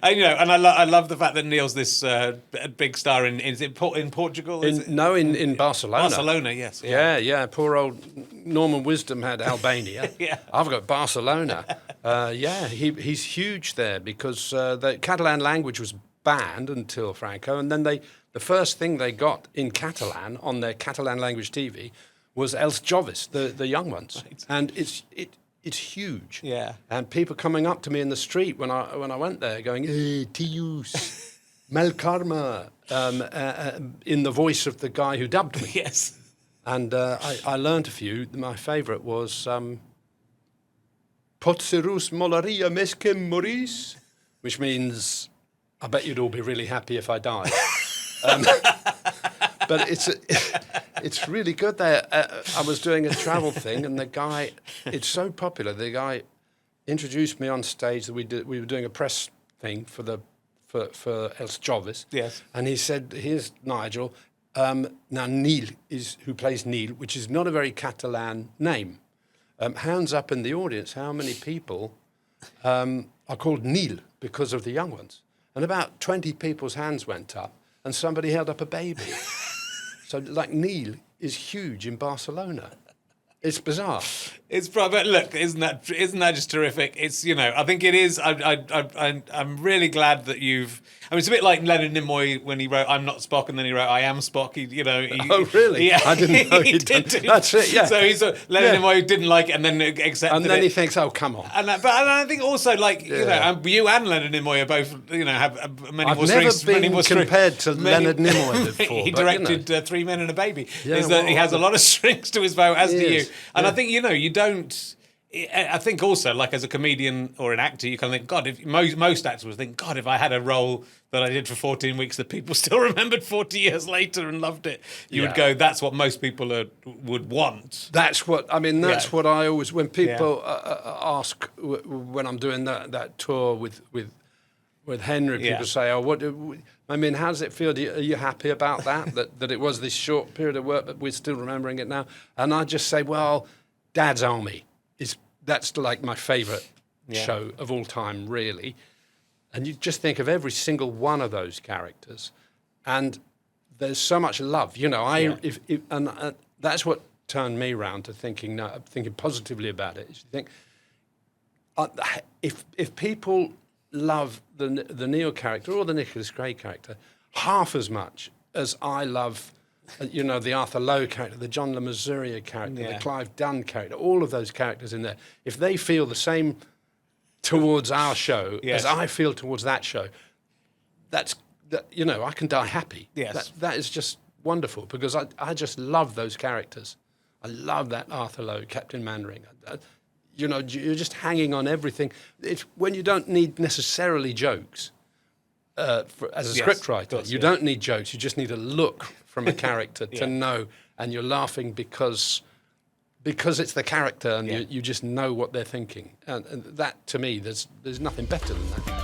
And I love the fact that Neil's this big star in Portugal. In Barcelona. Barcelona, yes. Yeah. Poor old Norman Wisdom had Albania. Yeah. I've got Barcelona. He's huge there because the Catalan language was banned until Franco, and then the first thing they got in Catalan on their Catalan language TV was Els Joves, the young ones, right. And it's huge. Yeah. And people coming up to me in the street when I went there, going, "Hey, Tius, Melkarma," in the voice of the guy who dubbed me. Yes. And I learned a few. My favourite was Potserus molaria meskem moris, which means I bet you'd all be really happy if I died. But it's really good there. I was doing a travel thing, and the guy, it's so popular. The guy introduced me on stage that we were doing a press thing for Els Joves. Yes. And he said, "Here's Nigel. Now Nil is who plays Nil, which is not a very Catalan name. Hands up in the audience. How many people are called Nil because of the young ones?" And about 20 people's hands went up, and somebody held up a baby. So, like, Nil is huge in Barcelona. It's bizarre. It's but look, isn't that just terrific? It's I think it is. I'm really glad that you've. I mean, it's a bit like Leonard Nimoy when he wrote "I'm not Spock" and then he wrote "I am Spock." Oh, really? Yeah, I didn't know he did. That's it. Yeah. So Leonard Nimoy didn't like it and then accepted it. And then he thinks, "Oh, come on." And I think also you and Leonard Nimoy are both have many more strings. I've never been compared to Leonard Nimoy before. He directed Three Men and a Baby. Yeah, he has a lot of strings to his bow, as do you. And Yeah. I think you don't. I think also, like as a comedian or an actor, you kind of think, God, if most actors would think, God, if I had a role that I did for 14 weeks that people still remembered 40 years later and loved it, you would go, that's what most people would want. That's what what I always, when people ask when I'm doing that tour with Henry, people say, "Oh, how does it feel? Are you happy about that it was this short period of work, but we're still remembering it now?" And I just say, well, Dad's Army that's like my favourite show of all time, really. And you just think of every single one of those characters, and there's so much love. That's what turned me round to thinking positively about it. Is you think if people love the Neil character or the Nicholas Gray character half as much as I love, the Arthur Lowe character, the John Le Mesurier character, the Clive Dunn character, all of those characters in there, if they feel the same towards our show as I feel towards that show, I can die happy. Yes. That is just wonderful, because I just love those characters. I love that Arthur Lowe, Captain Mannering. You're just hanging on everything. It's when you don't need necessarily jokes as a scriptwriter. You don't need jokes. You just need a look from a character to know, and you're laughing because it's the character, and you just know what they're thinking. And that, to me, there's nothing better than that.